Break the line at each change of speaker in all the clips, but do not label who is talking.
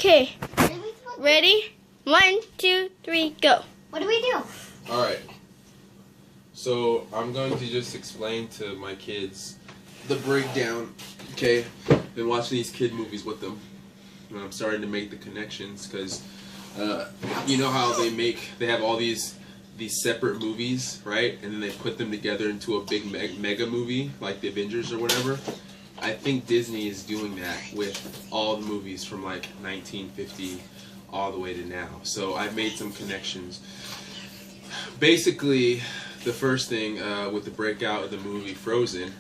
Okay. Ready? 1, 2, 3, go.
What do we do?
Alright. So, I'm going to just explain to my kids the breakdown. Okay? Been watching these kid movies with them. And I'm starting to make the connections because, you know how they have all these separate movies, right? And then they put them together into a big mega movie, like the Avengers or whatever. I think Disney is doing that with all the movies from like 1950 all the way to now. So I've made some connections. Basically, the first thing with the breakout of the movie Frozen,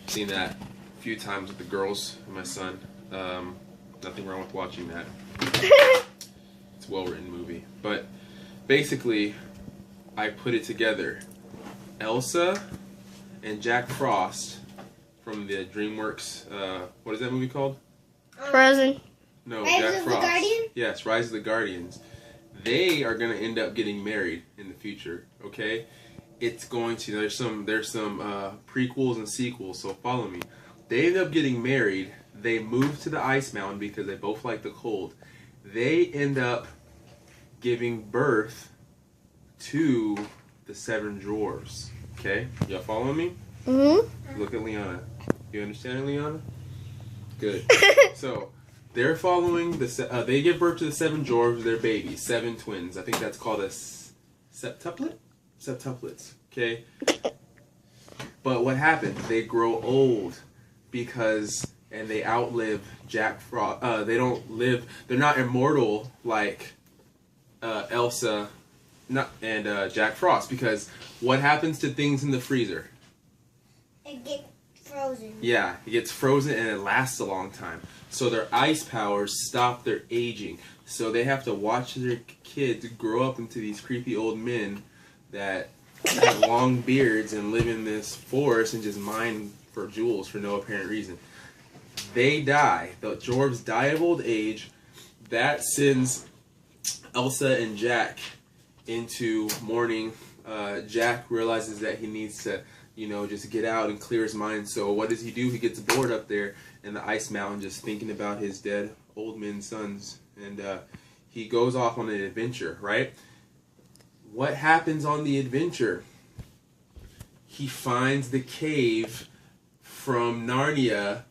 seen that a few times with the girls and my son. Nothing wrong with watching that. It's a well-written movie. But basically, I put it together. Elsa and Jack Frost from the DreamWorks, what is that movie called?
Frozen.
No,
Rise
Jack
of the
Frost.
Guardians?
Yes, Rise of the Guardians. They are going to end up getting married in the future, okay? It's going to, there's some prequels and sequels, so follow me. They end up getting married. They move to the ice mountain because they both like the cold. They end up giving birth to the 7 dwarves, okay? Y'all following me?
Mm-hmm.
Look at Liana. You understand it, Liana? Good. So, they're following they give birth to the 7 dwarves, their babies, 7 twins. I think that's called a septuplet? Septuplets, okay? But what happens? They grow old and they outlive Jack Frost. They don't live, they're not immortal like Elsa and Jack Frost, because what happens to things in the freezer?
It gets frozen.
Yeah, it gets frozen and it lasts a long time. So their ice powers stop their aging. So they have to watch their kids grow up into these creepy old men that have long beards and live in this forest and just mine for jewels for no apparent reason. They die. The dwarves die of old age. That sends Elsa and Jack into mourning. Jack realizes that he needs to, just get out and clear his mind. So what does he do? He gets bored up there in the ice mountain just thinking about his dead old men's sons. And he goes off on an adventure, right? What happens on the adventure? He finds the cave from Narnia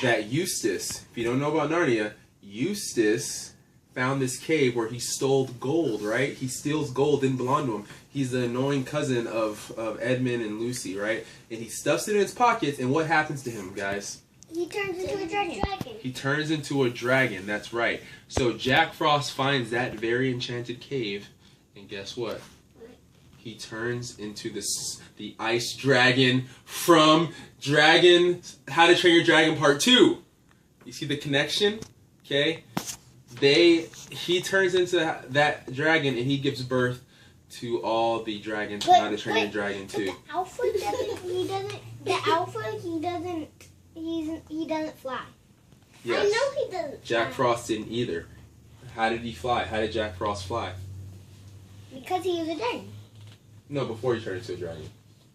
that Eustace, if you don't know about Narnia, Eustace found this cave where he stole gold, right? He steals gold, didn't belong to him. He's the annoying cousin of Edmund and Lucy, right? And he stuffs it in his pockets, and what happens to him, guys?
He turns into a dragon.
He turns into a dragon, that's right. So Jack Frost finds that very enchanted cave, and guess what? He turns into the ice dragon from How to Train Your Dragon Part 2. You see the connection? Okay? He turns into that dragon and he gives birth to all the dragons from How to Train Your Dragon 2.
The alpha he doesn't fly.
Yes.
I know he doesn't
Jack
fly.
Frost didn't either. How did he fly? How did Jack Frost fly?
Because he was a dragon.
No, before he turned into a dragon.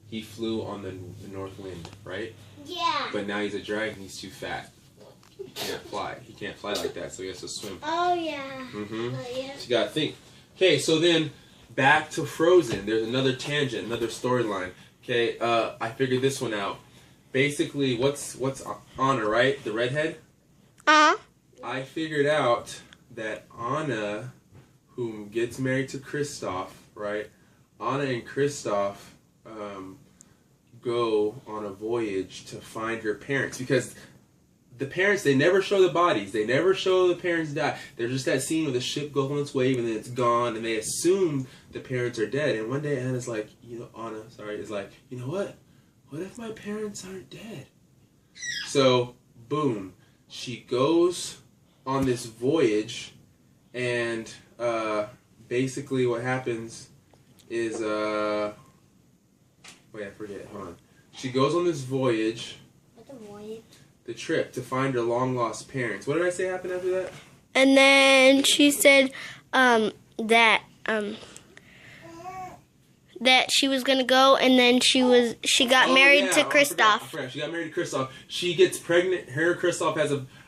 He flew on the north wind, right?
Yeah.
But now he's a dragon, he's too fat. He can't fly. He can't fly like that, so he has to swim.
Oh, yeah.
Mm-hmm.
Oh, yeah.
So you gotta think. Okay, so then back to Frozen. There's another tangent, another storyline. Okay, I figured this one out. Basically, what's Anna, right? The redhead? I figured out that Anna, who gets married to Kristoff, right? Anna and Kristoff go on a voyage to find her parents, because the parents, they never show the bodies. They never show the parents die. There's just that scene where the ship goes on its wave and then it's gone, and they assume the parents are dead. And one day Anna's like, is like, you know what? What if my parents aren't dead? So, boom. She goes on this voyage, and basically what happens is, wait, I forget. Hold on. She goes on this voyage.
What's a voyage?
The trip to find her long-lost parents. What did I say happened after that?
And then she said that she was gonna go, and then she got married to Kristoff.
I forgot. She got married to Kristoff. She gets pregnant. Her and Kristoff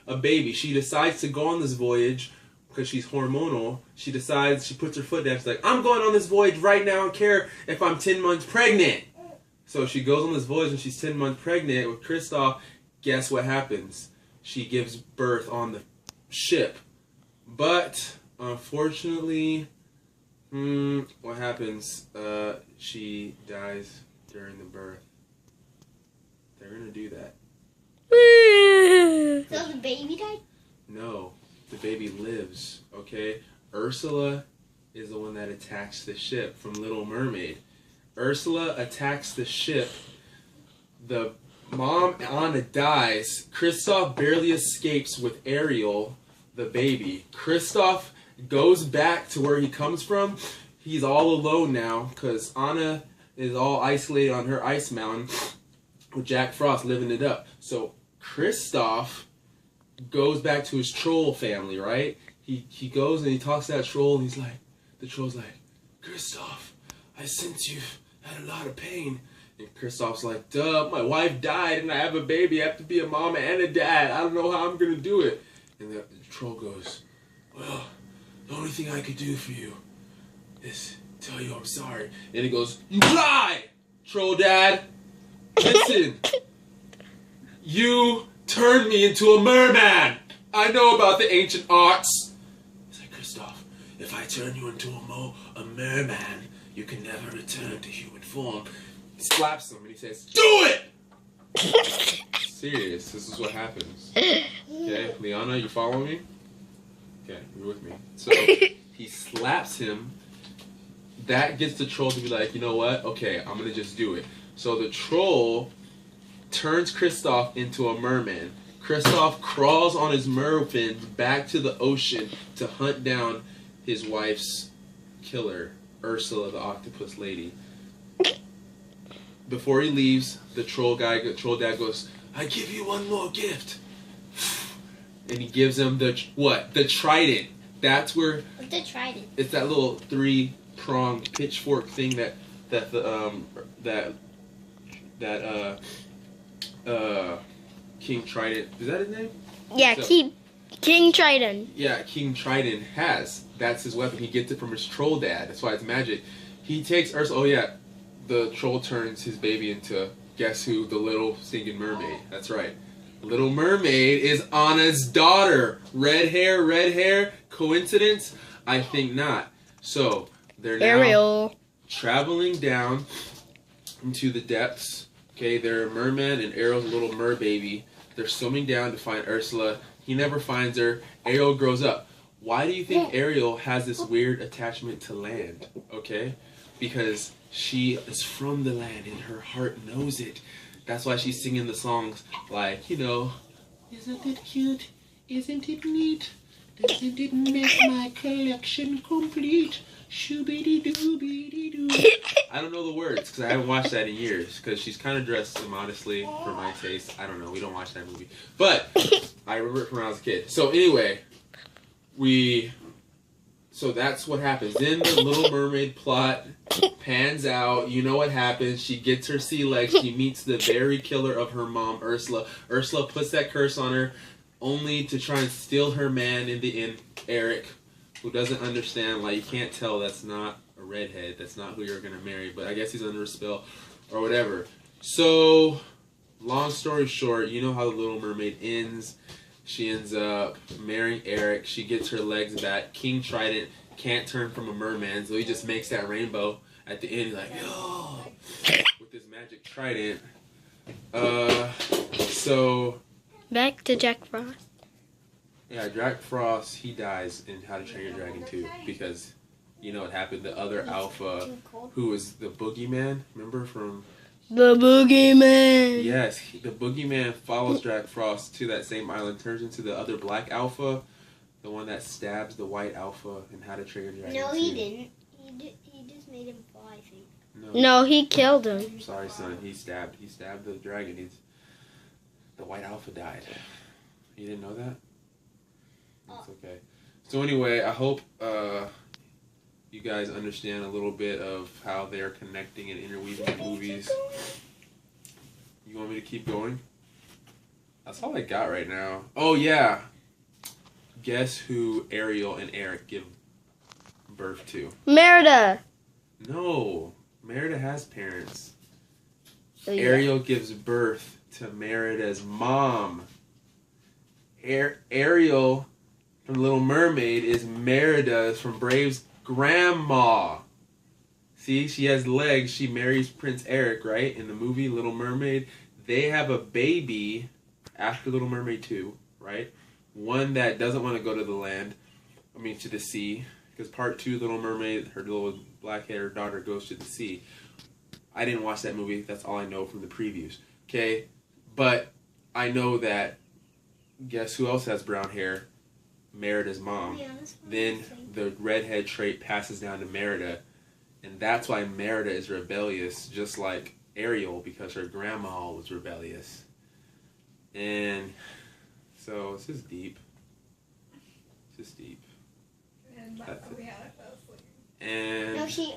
a baby. She decides to go on this voyage because she's hormonal. She puts her foot down. She's like, I'm going on this voyage right now. I don't care if I'm 10 months pregnant. So she goes on this voyage when she's 10 months pregnant with Kristoff. Guess what happens? She gives birth on the ship. But, unfortunately, what happens? She dies during the birth. They're going to do that.
So the baby died?
No, the baby lives, okay? Ursula is the one that attacks the ship from Little Mermaid. Ursula attacks the ship. The mom, Anna, dies. Kristoff barely escapes with Ariel, the baby. Kristoff goes back to where he comes from. He's all alone now because Anna is all isolated on her ice mountain with Jack Frost living it up. So Kristoff goes back to his troll family, right? He goes and he talks to that troll and the troll's like, Kristoff, I sense you've had a lot of pain. And Kristoff's like, duh, my wife died and I have a baby. I have to be a mom and a dad. I don't know how I'm going to do it. And the troll goes, well, the only thing I could do for you is tell you I'm sorry. And he goes, you lie, troll dad. Listen, you turned me into a merman. I know about the ancient arts. He's like, Kristoff, if I turn you into a merman, you can never return to human form. He slaps him and he says, do it! Serious, this is what happens. Okay, Liana, you follow me? Okay, you're with me. So, he slaps him. That gets the troll to be like, you know what? Okay, I'm going to just do it. So the troll turns Kristoff into a merman. Kristoff crawls on his merfin back to the ocean to hunt down his wife's killer, Ursula, the octopus lady. Before he leaves, the troll dad goes, I give you one more gift. And he gives him the trident. That's where...
What's the trident?
It's that little 3-pronged pitchfork thing that King Trident, is that his name?
Yeah,
So,
King Trident.
Yeah, King Trident has. That's his weapon. He gets it from his troll dad. That's why it's magic. He takes Ursula. Oh yeah, the troll turns his baby into, guess who? The little singing mermaid. That's right. Little Mermaid is Anna's daughter. Red hair. Coincidence? I think not. So they're now
Ariel.
traveling down into the depths. Okay, they're a merman and Ariel's a little merbaby. They're swimming down to find Ursula. He never finds her. Ariel grows up. Why do you think Ariel has this weird attachment to land? Okay? Because she is from the land and her heart knows it. That's why she's singing the songs like, you know, isn't it cute? Isn't it neat? Doesn't it make my collection complete? Shoo-be-dee-doo-be-dee-doo. I don't know the words because I haven't watched that in years because she's kind of dressed immodestly for my taste. I don't know. We don't watch that movie. But I remember it from when I was a kid. So anyway, so that's what happens. Then the Little Mermaid plot pans out. You know what happens. She gets her sea legs. She meets the very killer of her mom, Ursula. Ursula puts that curse on her only to try and steal her man in the end, Eric, who doesn't understand. Like, you can't tell that's not a redhead. That's not who you're going to marry. But I guess he's under a spell or whatever. So, long story short, you know how the Little Mermaid ends. She ends up marrying Eric. She gets her legs back. King Trident can't turn from a merman, so he just makes that rainbow at the end. He's like, oh, with this magic trident. So...
Back to Jack Frost.
Yeah, Jack Frost, he dies in How to Train Your Dragon 2 because, you know what happened? The other alpha, who was the boogeyman, remember from...
The boogeyman.
Yes, the boogeyman follows Jack Frost to that same island, turns into the other black alpha, the one that stabs the white alpha in How to Train Your Dragon 2.
No, he didn't. He just made him fall, I think.
No, he killed him.
Sorry, son. He stabbed the dragon. The white alpha died. You didn't know that? That's okay. So anyway, I hope you guys understand a little bit of how they're connecting and interweaving the movies. You want me to keep going? That's all I got right now. Oh yeah. Guess who Ariel and Eric give birth to?
Merida.
No. Merida has parents.
Oh, yeah.
Ariel gives birth to Merida's mom. Ariel from Little Mermaid is Merida from Brave's grandma. See, she has legs. She marries Prince Eric, right? In the movie Little Mermaid. They have a baby after Little Mermaid 2, right? One that doesn't want to go to the land, to the sea. Because part 2, Little Mermaid, her little black-haired daughter goes to the sea. I didn't watch that movie. That's all I know from the previews. Okay? But I know that, guess who else has brown hair? Merida's mom.
Yeah, that's what
Then
I'm saying.
the redhead trait passes down to Merida. And that's why Merida is rebellious, just like Ariel, because her grandma was rebellious. And so it's just deep. It's just deep.
And
That's it.
we had it.
And
No, she